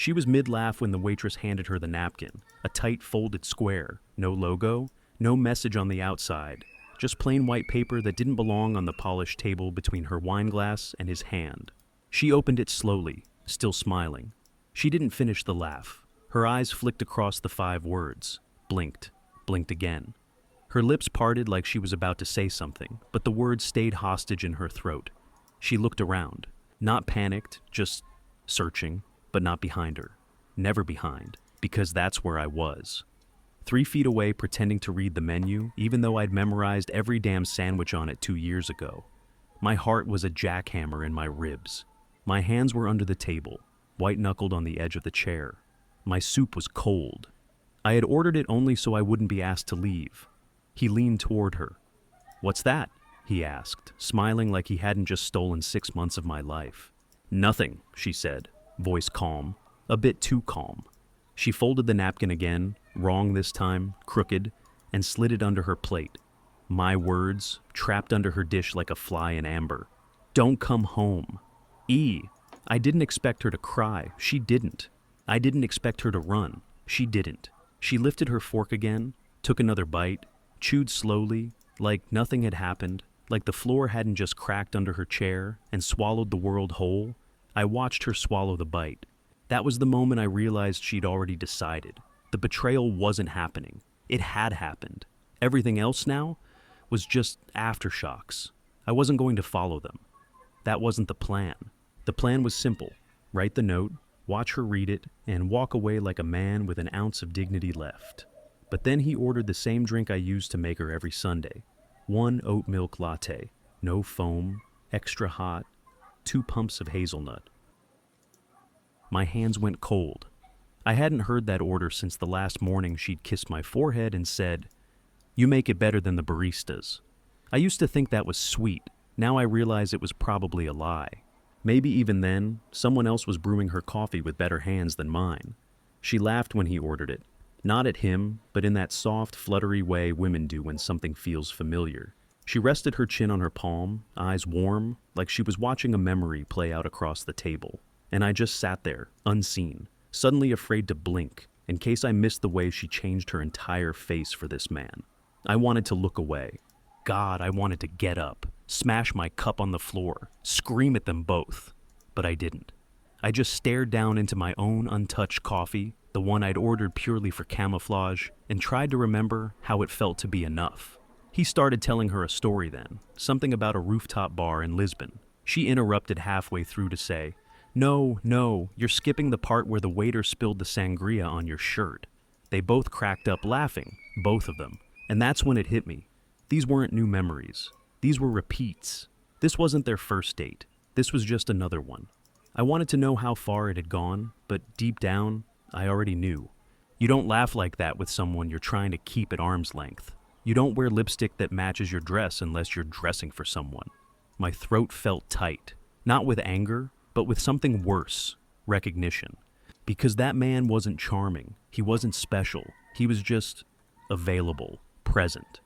She was mid-laugh when the waitress handed her the napkin, a tight folded square, no logo, no message on the outside, just plain white paper that didn't belong on the polished table between her wine glass and his hand. She opened it slowly, still smiling. She didn't finish the laugh. Her eyes flicked across the 5 words, blinked again. Her lips parted like she was about to say something, but the words stayed hostage in her throat. She looked around, not panicked, just searching, but not behind her. Never behind, because that's where I was. 3 feet away, pretending to read the menu, even though I'd memorized every damn sandwich on it 2 years ago. My heart was a jackhammer in my ribs. My hands were under the table, white-knuckled on the edge of the chair. My soup was cold. I had ordered it only so I wouldn't be asked to leave. He leaned toward her. "What's that?" he asked, smiling like he hadn't just stolen 6 months of my life. "Nothing," she said, voice calm, a bit too calm. She folded the napkin again, wrong this time, crooked, and slid it under her plate. My words, trapped under her dish like a fly in amber. "Don't come home." I didn't expect her to cry. She didn't. I didn't expect her to run. She didn't. She lifted her fork again, took another bite, chewed slowly, like nothing had happened, like the floor hadn't just cracked under her chair, and swallowed the world whole. I watched her swallow the bite. That was the moment I realized she'd already decided. The betrayal wasn't happening. It had happened. Everything else now was just aftershocks. I wasn't going to follow them. That wasn't the plan. The plan was simple. Write the note, watch her read it, and walk away like a man with an ounce of dignity left. But then he ordered the same drink I used to make her every Sunday. 1 oat milk latte, no foam, extra hot, 2 pumps of hazelnut. My hands went cold. I hadn't heard that order since the last morning she'd kissed my forehead and said, "You make it better than the baristas." I used to think that was sweet. Now I realize it was probably a lie. Maybe even then, someone else was brewing her coffee with better hands than mine. She laughed when he ordered it. Not at him, but in that soft, fluttery way women do when something feels familiar. She rested her chin on her palm, eyes warm, like she was watching a memory play out across the table. And I just sat there, unseen, suddenly afraid to blink, in case I missed the way she changed her entire face for this man. I wanted to look away. God, I wanted to get up, smash my cup on the floor, scream at them both. But I didn't. I just stared down into my own untouched coffee, the one I'd ordered purely for camouflage, and tried to remember how it felt to be enough. He started telling her a story then, something about a rooftop bar in Lisbon. She interrupted halfway through to say, No, you're skipping the part where the waiter spilled the sangria on your shirt." They both cracked up laughing, both of them. And that's when it hit me. These weren't new memories. These were repeats. This wasn't their first date. This was just another one. I wanted to know how far it had gone, but deep down, I already knew. You don't laugh like that with someone you're trying to keep at arm's length. You don't wear lipstick that matches your dress unless you're dressing for someone. My throat felt tight, not with anger, but with something worse, recognition. Because that man wasn't charming, he wasn't special, he was just available, present.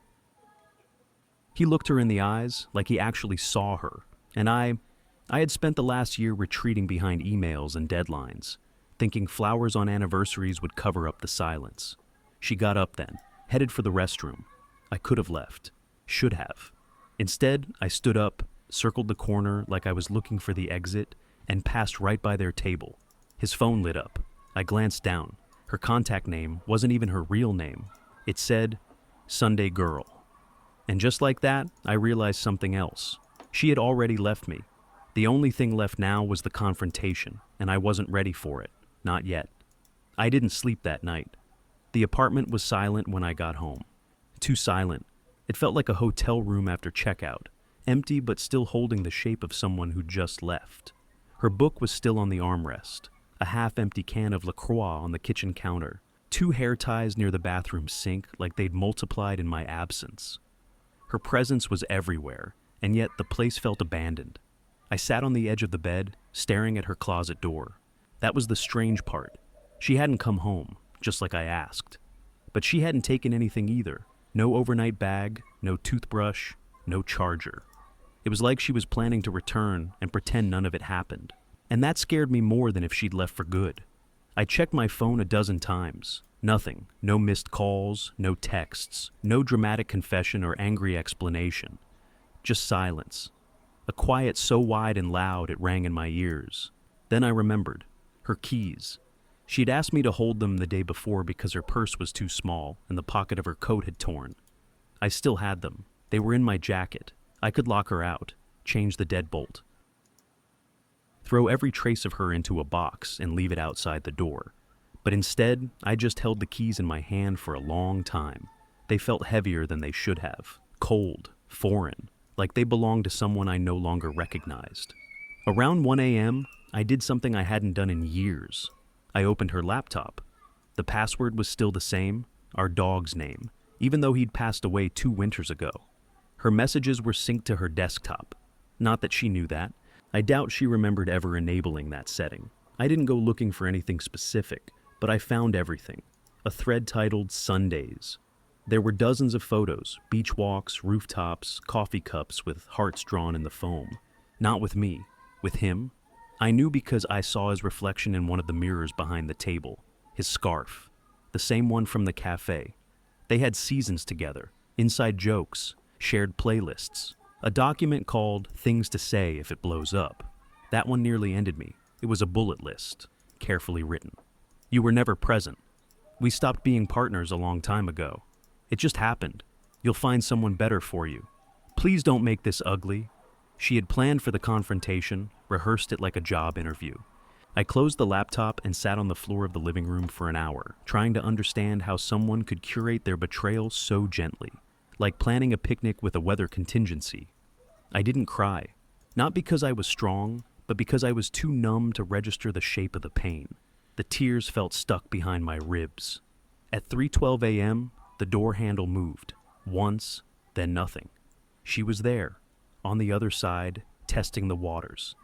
He looked her in the eyes like he actually saw her, and I had spent the last year retreating behind emails and deadlines, thinking flowers on anniversaries would cover up the silence. She got up then, headed for the restroom. I could have left, should have. Instead, I stood up, circled the corner like I was looking for the exit, and passed right by their table. His phone lit up. I glanced down. Her contact name wasn't even her real name. It said, Sunday Girl. And just like that, I realized something else. She had already left me. The only thing left now was the confrontation, and I wasn't ready for it. Not yet. I didn't sleep that night. The apartment was silent when I got home. Too silent. It felt like a hotel room after checkout, empty but still holding the shape of someone who just left. Her book was still on the armrest, a half-empty can of LaCroix on the kitchen counter, 2 hair ties near the bathroom sink like they'd multiplied in my absence. Her presence was everywhere, and yet the place felt abandoned. I sat on the edge of the bed, staring at her closet door. That was the strange part. She hadn't come home, just like I asked. But she hadn't taken anything either. No overnight bag, no toothbrush, no charger. It was like she was planning to return and pretend none of it happened. And that scared me more than if she'd left for good. I checked my phone a dozen times. Nothing. No missed calls, no texts, no dramatic confession or angry explanation. Just silence. A quiet so wide and loud it rang in my ears. Then I remembered. Her keys. She'd asked me to hold them the day before because her purse was too small and the pocket of her coat had torn. I still had them. They were in my jacket. I could lock her out, change the deadbolt, throw every trace of her into a box and leave it outside the door. But instead, I just held the keys in my hand for a long time. They felt heavier than they should have. Cold, foreign, like they belonged to someone I no longer recognized. Around 1 a.m., I did something I hadn't done in years. I opened her laptop. The password was still the same, our dog's name, even though he'd passed away 2 winters ago. Her messages were synced to her desktop. Not that she knew that. I doubt she remembered ever enabling that setting. I didn't go looking for anything specific, but I found everything. A thread titled Sundays. There were dozens of photos, beach walks, rooftops, coffee cups with hearts drawn in the foam. Not with me. With him? I knew because I saw his reflection in one of the mirrors behind the table. His scarf. The same one from the café. They had seasons together, inside jokes, shared playlists. A document called Things to Say If It Blows Up. That one nearly ended me. It was a bullet list, carefully written. You were never present. We stopped being partners a long time ago. It just happened. You'll find someone better for you. Please don't make this ugly. She had planned for the confrontation, rehearsed it like a job interview. I closed the laptop and sat on the floor of the living room for an hour, trying to understand how someone could curate their betrayal so gently, like planning a picnic with a weather contingency. I didn't cry, not because I was strong, but because I was too numb to register the shape of the pain. The tears felt stuck behind my ribs. At 3:12 a.m., the door handle moved. Once, then nothing. She was there, on the other side, testing the waters.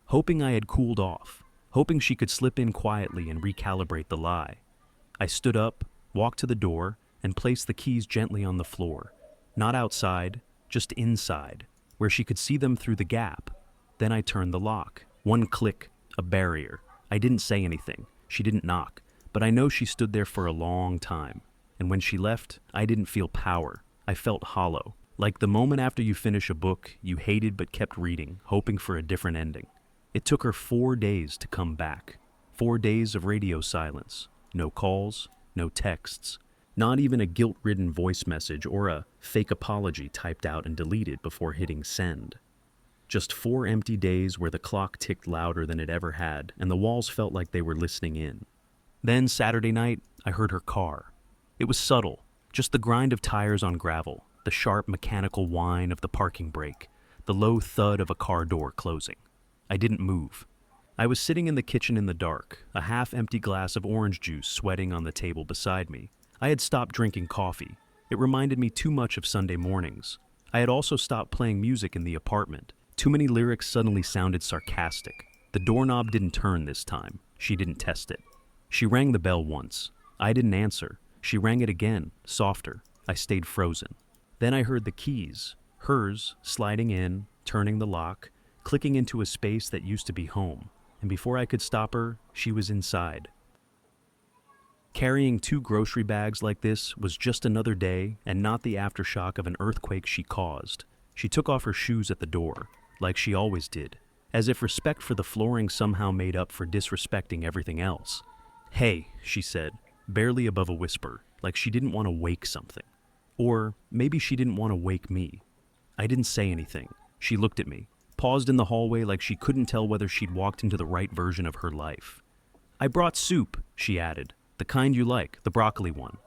Hoping I had cooled off, hoping she could slip in quietly and recalibrate the lie. I stood up, walked to the door, and placed the keys gently on the floor. Not outside, just inside, where she could see them through the gap. Then I turned the lock. One click, a barrier. I didn't say anything. She didn't knock. But I know she stood there for a long time. And when she left, I didn't feel power. I felt hollow. Like the moment after you finish a book you hated but kept reading, hoping for a different ending. It took her 4 days to come back. 4 days of radio silence. No calls, no texts. Not even a guilt-ridden voice message or a fake apology typed out and deleted before hitting send. Just 4 empty days where the clock ticked louder than it ever had, and the walls felt like they were listening in. Then, Saturday night, I heard her car. It was subtle, just the grind of tires on gravel, the sharp mechanical whine of the parking brake, the low thud of a car door closing. I didn't move. I was sitting in the kitchen in the dark, a half-empty glass of orange juice sweating on the table beside me. I had stopped drinking coffee. It reminded me too much of Sunday mornings. I had also stopped playing music in the apartment. Too many lyrics suddenly sounded sarcastic. The doorknob didn't turn this time. She didn't test it. She rang the bell once. I didn't answer. She rang it again, softer. I stayed frozen. Then I heard the keys, hers, sliding in, turning the lock, clicking into a space that used to be home. And before I could stop her, she was inside. Carrying 2 grocery bags like this was just another day and not the aftershock of an earthquake she caused. She took off her shoes at the door, like she always did, as if respect for the flooring somehow made up for disrespecting everything else. "Hey," she said, barely above a whisper, like she didn't want to wake something. Or maybe she didn't want to wake me. I didn't say anything. She looked at me, paused in the hallway like she couldn't tell whether she'd walked into the right version of her life. "I brought soup," she added. "The kind you like, the broccoli one."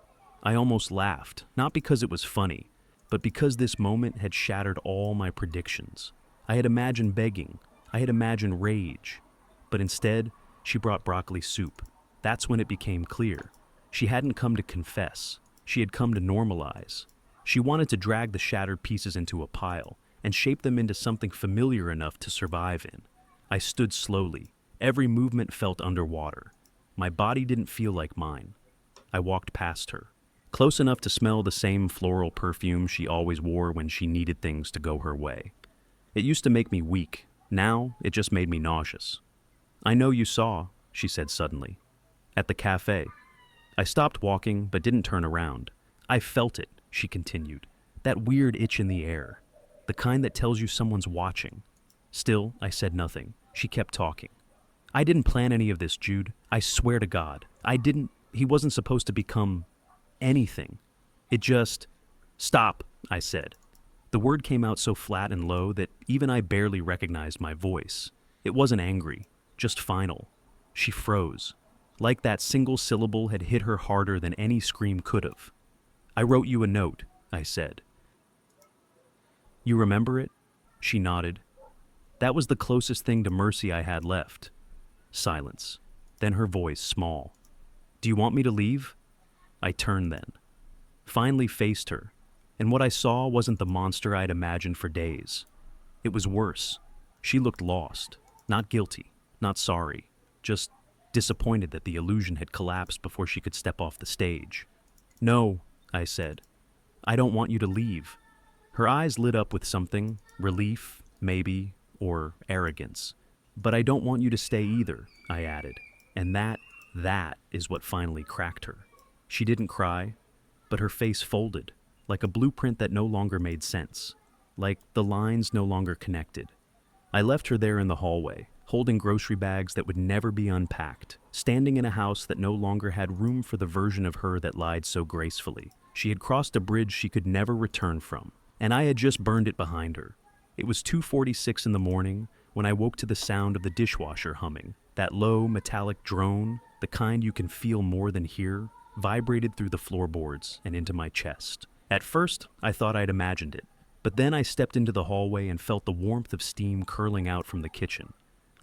I almost laughed, not because it was funny, but because this moment had shattered all my predictions. I had imagined begging. I had imagined rage. But instead, she brought broccoli soup. That's when it became clear. She hadn't come to confess. She had come to normalize. She wanted to drag the shattered pieces into a pile and shape them into something familiar enough to survive in. I stood slowly. Every movement felt underwater. My body didn't feel like mine. I walked past her, close enough to smell the same floral perfume she always wore when she needed things to go her way. It used to make me weak. Now, it just made me nauseous. "I know you saw," she said suddenly. At the café. I stopped walking, but didn't turn around. I felt it, she continued. That weird itch in the air. The kind that tells you someone's watching. Still, I said nothing. She kept talking. I didn't plan any of this, Jude. I swear to God. He wasn't supposed to become anything. It just... Stop, I said. The word came out so flat and low that even I barely recognized my voice. It wasn't angry, just final. She froze. Like that single syllable had hit her harder than any scream could have. I wrote you a note, I said. You remember it? She nodded. That was the closest thing to mercy I had left. Silence. Then her voice, small. Do you want me to leave? I turned then. Finally faced her, and what I saw wasn't the monster I'd imagined for days. It was worse. She looked lost, not guilty, not sorry, just disappointed that the illusion had collapsed before she could step off the stage. No, I said. I don't want you to leave. Her eyes lit up with something, relief, maybe, or arrogance. But I don't want you to stay either, I added. And that is what finally cracked her. She didn't cry, but her face folded, like a blueprint that no longer made sense, like the lines no longer connected. I left her there in the hallway, holding grocery bags that would never be unpacked, standing in a house that no longer had room for the version of her that lied so gracefully. She had crossed a bridge she could never return from, and I had just burned it behind her. It was 2:46 in the morning when I woke to the sound of the dishwasher humming. That low, metallic drone, the kind you can feel more than hear, vibrated through the floorboards and into my chest. At first, I thought I'd imagined it, but then I stepped into the hallway and felt the warmth of steam curling out from the kitchen.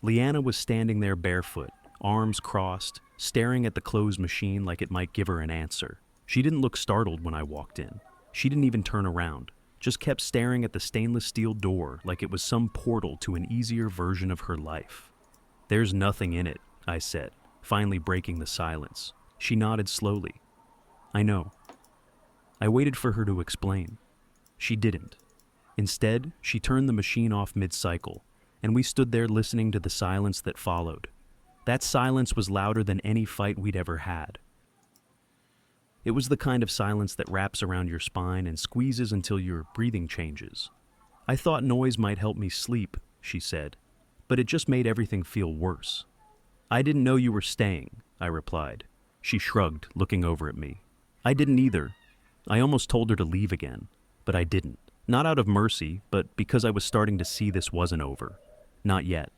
Leanna was standing there barefoot, arms crossed, staring at the clothes machine like it might give her an answer. She didn't look startled when I walked in. She didn't even turn around, just kept staring at the stainless steel door like it was some portal to an easier version of her life. There's nothing in it, I said, finally breaking the silence. She nodded slowly. I know. I waited for her to explain. She didn't. Instead, she turned the machine off mid-cycle, and we stood there listening to the silence that followed. That silence was louder than any fight we'd ever had. It was the kind of silence that wraps around your spine and squeezes until your breathing changes. I thought noise might help me sleep, she said, but it just made everything feel worse. I didn't know you were staying, I replied. She shrugged, looking over at me. I didn't either. I almost told her to leave again, but I didn't. Not out of mercy, but because I was starting to see this wasn't over. Not yet.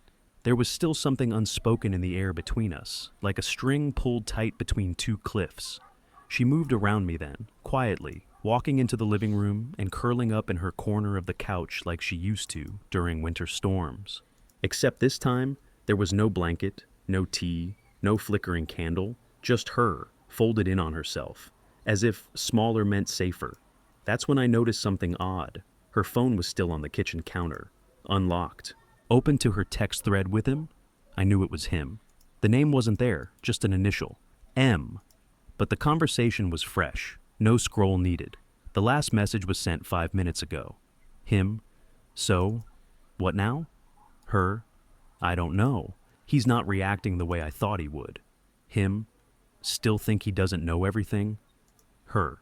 There was still something unspoken in the air between us, like a string pulled tight between two cliffs. She moved around me then, quietly, walking into the living room and curling up in her corner of the couch like she used to during winter storms. Except this time, there was no blanket, no tea, no flickering candle, just her, folded in on herself, as if smaller meant safer. That's when I noticed something odd. Her phone was still on the kitchen counter, unlocked. Open to her text thread with him? I knew it was him. The name wasn't there, just an initial. M. But the conversation was fresh. No scroll needed. The last message was sent 5 minutes ago. Him. So, what now? Her. I don't know. He's not reacting the way I thought he would. Him. Still think he doesn't know everything? Her.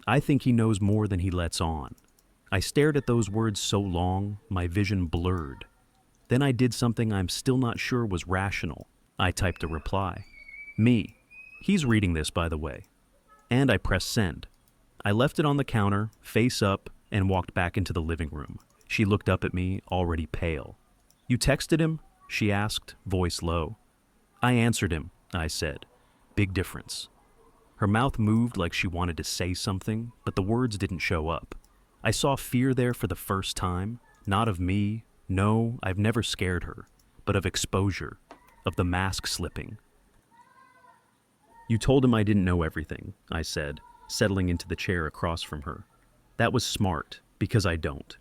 I think he knows more than he lets on. I stared at those words so long, my vision blurred. Then I did something I'm still not sure was rational. I typed a reply. Me. He's reading this, by the way. And I pressed send. I left it on the counter, face up, and walked back into the living room. She looked up at me, already pale. You texted him? She asked, voice low. I answered him, I said. Big difference. Her mouth moved like she wanted to say something, but the words didn't show up. I saw fear there for the first time, not of me. No, I've never scared her, but of exposure, of the mask slipping. You told him I didn't know everything, I said, settling into the chair across from her. That was smart, because I don't.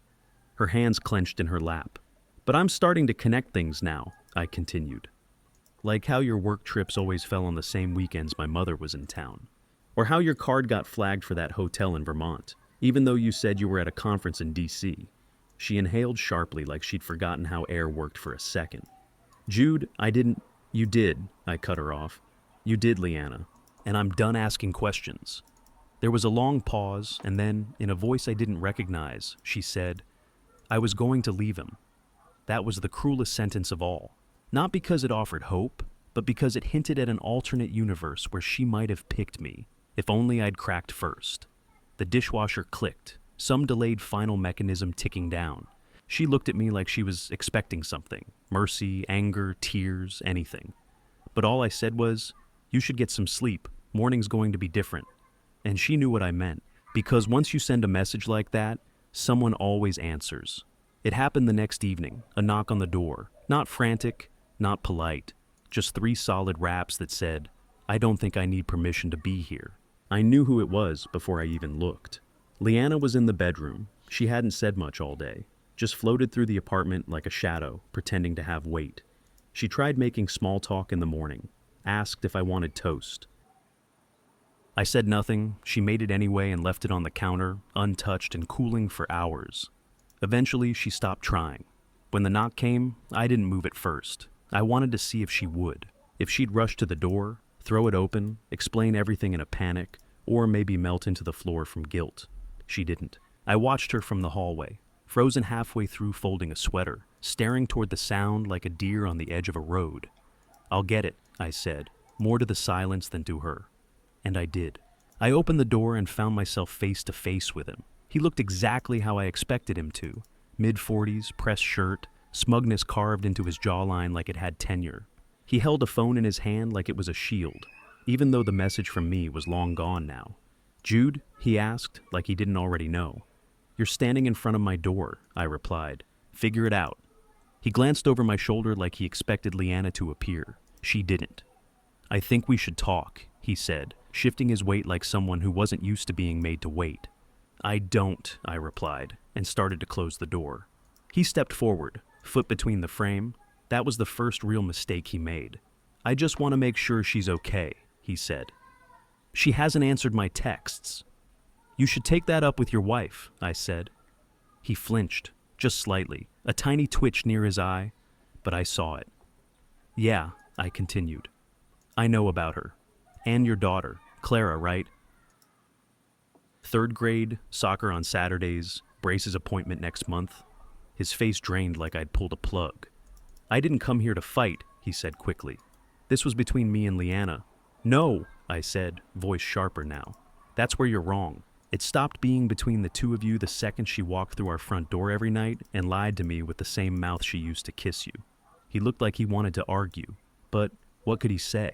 Her hands clenched in her lap. But I'm starting to connect things now, I continued. Like how your work trips always fell on the same weekends my mother was in town. Or how your card got flagged for that hotel in Vermont, even though you said you were at a conference in D.C. She inhaled sharply like she'd forgotten how air worked for a second. Jude, You did, I cut her off. You did, Leanna. And I'm done asking questions. There was a long pause, and then, in a voice I didn't recognize, she said, I was going to leave him. That was the cruelest sentence of all. Not because it offered hope, but because it hinted at an alternate universe where she might have picked me, if only I'd cracked first. The dishwasher clicked, some delayed final mechanism ticking down. She looked at me like she was expecting something. Mercy, anger, tears, anything. But all I said was, you should get some sleep. Morning's going to be different. And she knew what I meant. Because once you send a message like that, someone always answers. It happened the next evening, a knock on the door. Not frantic, not polite. Just 3 solid raps that said, I don't think I need permission to be here. I knew who it was before I even looked. Leanna was in the bedroom. She hadn't said much all day. Just floated through the apartment like a shadow, pretending to have weight. She tried making small talk in the morning, asked if I wanted toast. I said nothing. She made it anyway and left it on the counter, untouched and cooling for hours. Eventually, she stopped trying. When the knock came, I didn't move at first. I wanted to see if she would. If she'd rush to the door, throw it open, explain everything in a panic, or maybe melt into the floor from guilt. She didn't. I watched her from the hallway, frozen halfway through folding a sweater, staring toward the sound like a deer on the edge of a road. I'll get it, I said, more to the silence than to her. And I did. I opened the door and found myself face to face with him. He looked exactly how I expected him to. Mid-40s, pressed shirt, smugness carved into his jawline like it had tenure. He held a phone in his hand like it was a shield, even though the message from me was long gone now. Jude? He asked, like he didn't already know. You're standing in front of my door, I replied. Figure it out. He glanced over my shoulder like he expected Leanna to appear. She didn't. I think we should talk, he said, shifting his weight like someone who wasn't used to being made to wait. I don't, I replied, and started to close the door. He stepped forward, foot between the frame. That was the first real mistake he made. I just want to make sure she's okay, he said. She hasn't answered my texts. You should take that up with your wife, I said. He flinched, just slightly, a tiny twitch near his eye, but I saw it. Yeah, I continued. I know about her. And your daughter, Clara, right? 3rd grade, soccer on Saturdays, braces appointment next month. His face drained like I'd pulled a plug. I didn't come here to fight, he said quickly. This was between me and Leanna. No, I said, voice sharper now. That's where you're wrong. It stopped being between the two of you the second she walked through our front door every night and lied to me with the same mouth she used to kiss you. He looked like he wanted to argue, but what could he say?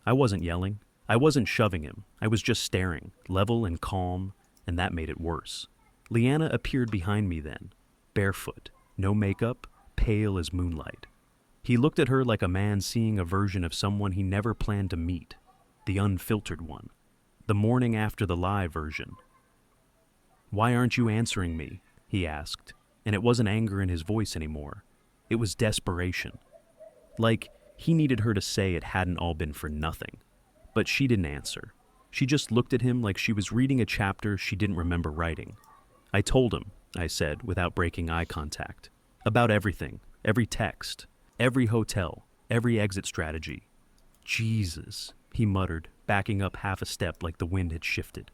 I wasn't yelling. I wasn't shoving him. I was just staring, level and calm, and that made it worse. Leanna appeared behind me then, barefoot, no makeup, pale as moonlight. He looked at her like a man seeing a version of someone he never planned to meet, the unfiltered one, the morning after the lie version. Why aren't you answering me? He asked, and it wasn't anger in his voice anymore. It was desperation. Like, he needed her to say it hadn't all been for nothing. But she didn't answer. She just looked at him like she was reading a chapter she didn't remember writing. I told him, I said, without breaking eye contact, about everything, every text, every hotel, every exit strategy. Jesus, he muttered, backing up half a step like the wind had shifted.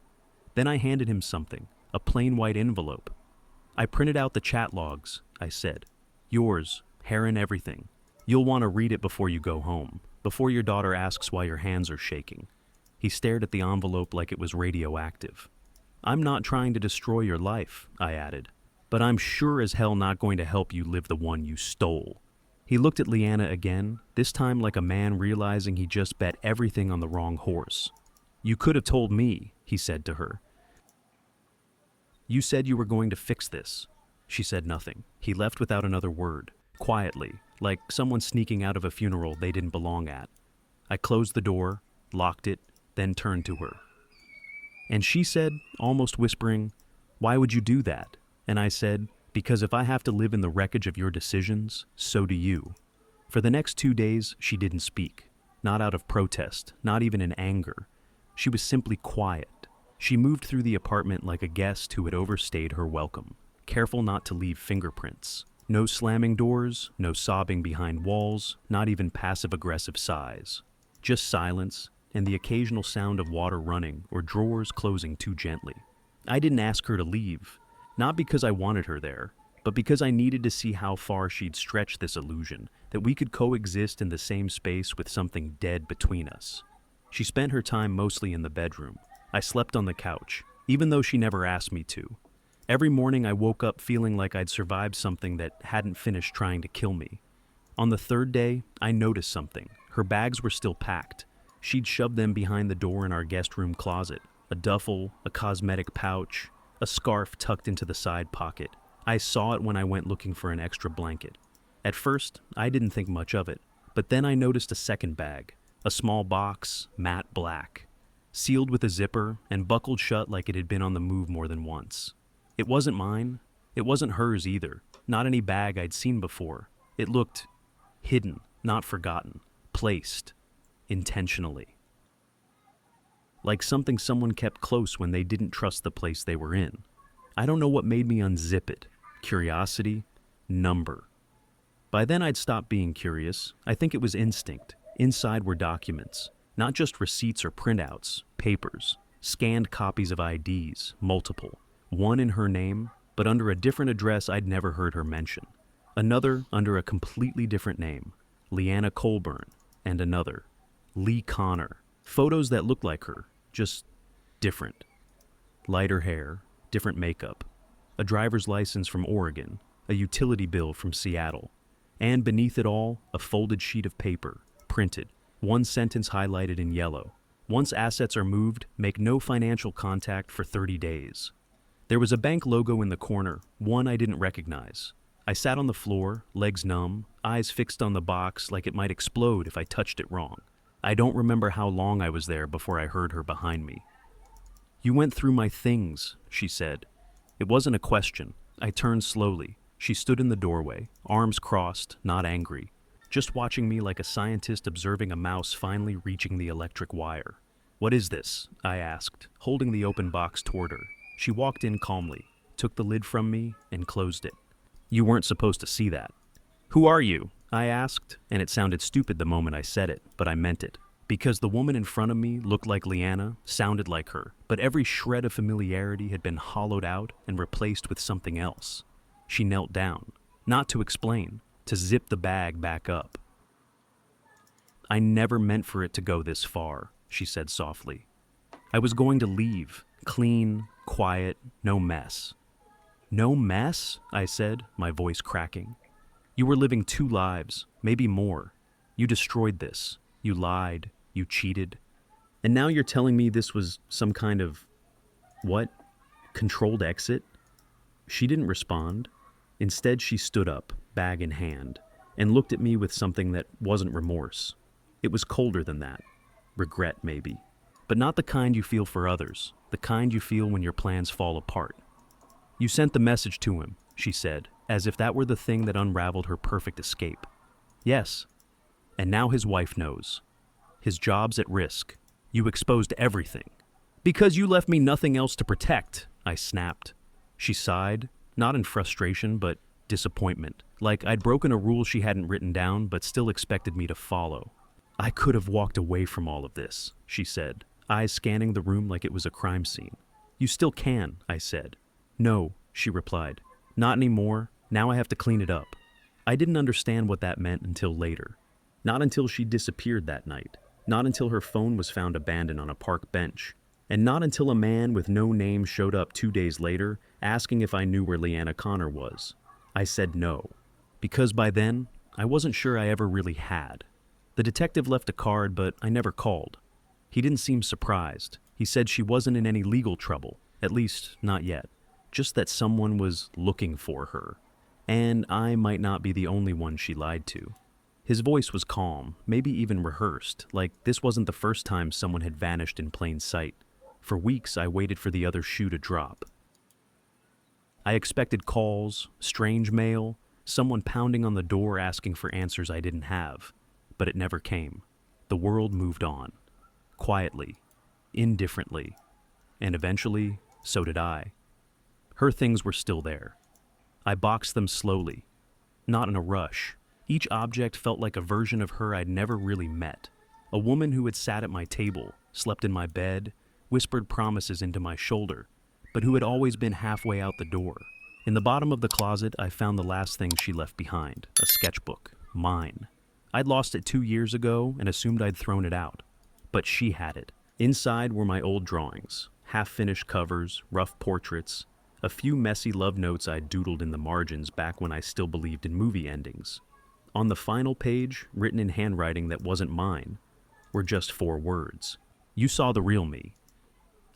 Then I handed him something, a plain white envelope. I printed out the chat logs, I said. Yours, hair and everything. You'll want to read it before you go home, before your daughter asks why your hands are shaking. He stared at the envelope like it was radioactive. I'm not trying to destroy your life, I added, but I'm sure as hell not going to help you live the one you stole. He looked at Leanna again, this time like a man realizing he just bet everything on the wrong horse. You could have told me, he said to her. You said you were going to fix this. She said nothing. He left without another word, quietly, like someone sneaking out of a funeral they didn't belong at. I closed the door, locked it, then turned to her. And she said, almost whispering, why would you do that? And I said, because if I have to live in the wreckage of your decisions, so do you. For the next 2 days, she didn't speak, not out of protest, not even in anger. She was simply quiet. She moved through the apartment like a guest who had overstayed her welcome, careful not to leave fingerprints. No slamming doors, no sobbing behind walls, not even passive-aggressive sighs. Just silence and the occasional sound of water running or drawers closing too gently. I didn't ask her to leave, not because I wanted her there, but because I needed to see how far she'd stretch this illusion that we could coexist in the same space with something dead between us. She spent her time mostly in the bedroom. I slept on the couch, even though she never asked me to. Every morning I woke up feeling like I'd survived something that hadn't finished trying to kill me. On the third day, I noticed something. Her bags were still packed. She'd shoved them behind the door in our guest room closet. A duffel, a cosmetic pouch, a scarf tucked into the side pocket. I saw it when I went looking for an extra blanket. At first, I didn't think much of it, but then I noticed a second bag, a small box, matte black, sealed with a zipper and buckled shut like it had been on the move more than once. It wasn't mine. It wasn't hers either. Not any bag I'd seen before. It looked hidden, not forgotten, placed, intentionally. Like something someone kept close when they didn't trust the place they were in. I don't know what made me unzip it. Curiosity, number. By then I'd stopped being curious. I think it was instinct. Inside were documents, not just receipts or printouts, papers, scanned copies of IDs, multiple. One in her name, but under a different address I'd never heard her mention. Another under a completely different name, Leanna Colburn, and another, Lee Connor. Photos that looked like her, just different. Lighter hair, different makeup, a driver's license from Oregon, a utility bill from Seattle, and beneath it all, a folded sheet of paper, printed, one sentence highlighted in yellow. Once assets are moved, make no financial contact for 30 days. There was a bank logo in the corner, one I didn't recognize. I sat on the floor, legs numb, eyes fixed on the box like it might explode if I touched it wrong. I don't remember how long I was there before I heard her behind me. "You went through my things," she said. It wasn't a question. I turned slowly. She stood in the doorway, arms crossed, not angry, just watching me like a scientist observing a mouse finally reaching the electric wire. "What is this?" I asked, holding the open box toward her. She walked in calmly, took the lid from me, and closed it. "You weren't supposed to see that." "Who are you?" I asked, and it sounded stupid the moment I said it, but I meant it. Because the woman in front of me looked like Leanna, sounded like her, but every shred of familiarity had been hollowed out and replaced with something else. She knelt down, not to explain, to zip the bag back up. "I never meant for it to go this far," she said softly. "I was going to leave, clean, quiet, no mess." "No mess?" I said, my voice cracking. "You were living 2 lives, maybe more. You destroyed this. You lied. You cheated. And now you're telling me this was some kind of, what? Controlled exit?" She didn't respond. Instead, she stood up, bag in hand, and looked at me with something that wasn't remorse. It was colder than that. Regret, maybe. But not the kind you feel for others, the kind you feel when your plans fall apart. "You sent the message to him," she said, as if that were the thing that unraveled her perfect escape. "Yes. And now his wife knows. His job's at risk. You exposed everything." "Because you left me nothing else to protect," I snapped. She sighed, not in frustration, but disappointment, like I'd broken a rule she hadn't written down but still expected me to follow. "I could have walked away from all of this," she said, eyes scanning the room like it was a crime scene. "You still can," I said. "No," she replied. "Not anymore. Now I have to clean it up." I didn't understand what that meant until later. Not until she disappeared that night. Not until her phone was found abandoned on a park bench. And not until a man with no name showed up 2 days later, asking if I knew where Leanna Connor was. I said no. Because by then, I wasn't sure I ever really had. The detective left a card, but I never called. He didn't seem surprised. He said she wasn't in any legal trouble, at least not yet. Just that someone was looking for her. And I might not be the only one she lied to. His voice was calm, maybe even rehearsed, like this wasn't the first time someone had vanished in plain sight. For weeks, I waited for the other shoe to drop. I expected calls, strange mail, someone pounding on the door asking for answers I didn't have. But it never came. The world moved on. Quietly. Indifferently. And eventually, so did I. Her things were still there. I boxed them slowly. not in a rush. Each object felt like a version of her I'd never really met. A woman who had sat at my table, slept in my bed, whispered promises into my shoulder, but who had always been halfway out the door. In the bottom of the closet, I found the last thing she left behind, a sketchbook, mine. I'd lost it 2 years ago and assumed I'd thrown it out. But she had it. Inside were my old drawings, half-finished covers, rough portraits, a few messy love notes I'd doodled in the margins back when I still believed in movie endings. On the final page, written in handwriting that wasn't mine, were just 4 words. You saw the real me.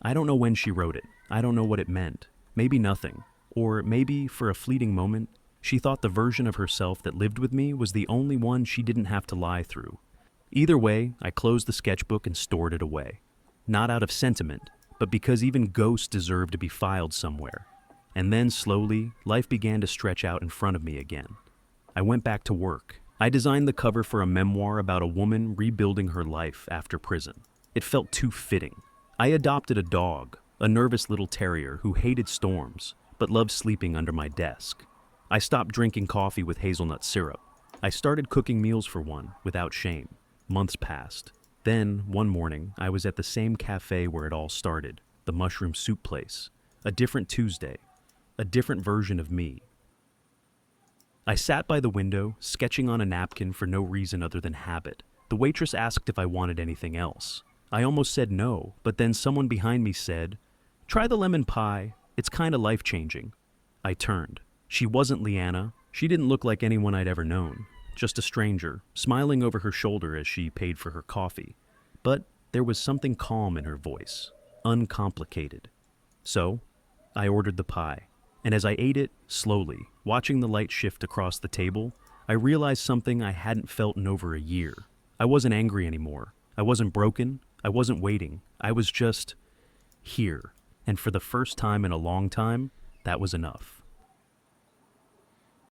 I don't know when she wrote it. I don't know what it meant. Maybe nothing. Or maybe, for a fleeting moment, she thought the version of herself that lived with me was the only one she didn't have to lie through. Either way, I closed the sketchbook and stored it away. Not out of sentiment, but because even ghosts deserve to be filed somewhere. And then, slowly, life began to stretch out in front of me again. I went back to work. I designed the cover for a memoir about a woman rebuilding her life after prison. It felt too fitting. I adopted a dog, a nervous little terrier who hated storms, but loved sleeping under my desk. I stopped drinking coffee with hazelnut syrup. I started cooking meals for one, without shame. Months passed. Then, one morning, I was at the same café where it all started, the mushroom soup place. A different Tuesday. A different version of me. I sat by the window, sketching on a napkin for no reason other than habit. The waitress asked if I wanted anything else. I almost said no, but then someone behind me said, "Try the lemon pie. It's kinda life-changing." I turned. She wasn't Leanna. She didn't look like anyone I'd ever known. Just a stranger, smiling over her shoulder as she paid for her coffee. But there was something calm in her voice, uncomplicated. So, I ordered the pie. And as I ate it, slowly, watching the light shift across the table, I realized something I hadn't felt in over a year. I wasn't angry anymore. I wasn't broken. I wasn't waiting. I was just here. And for the first time in a long time, that was enough.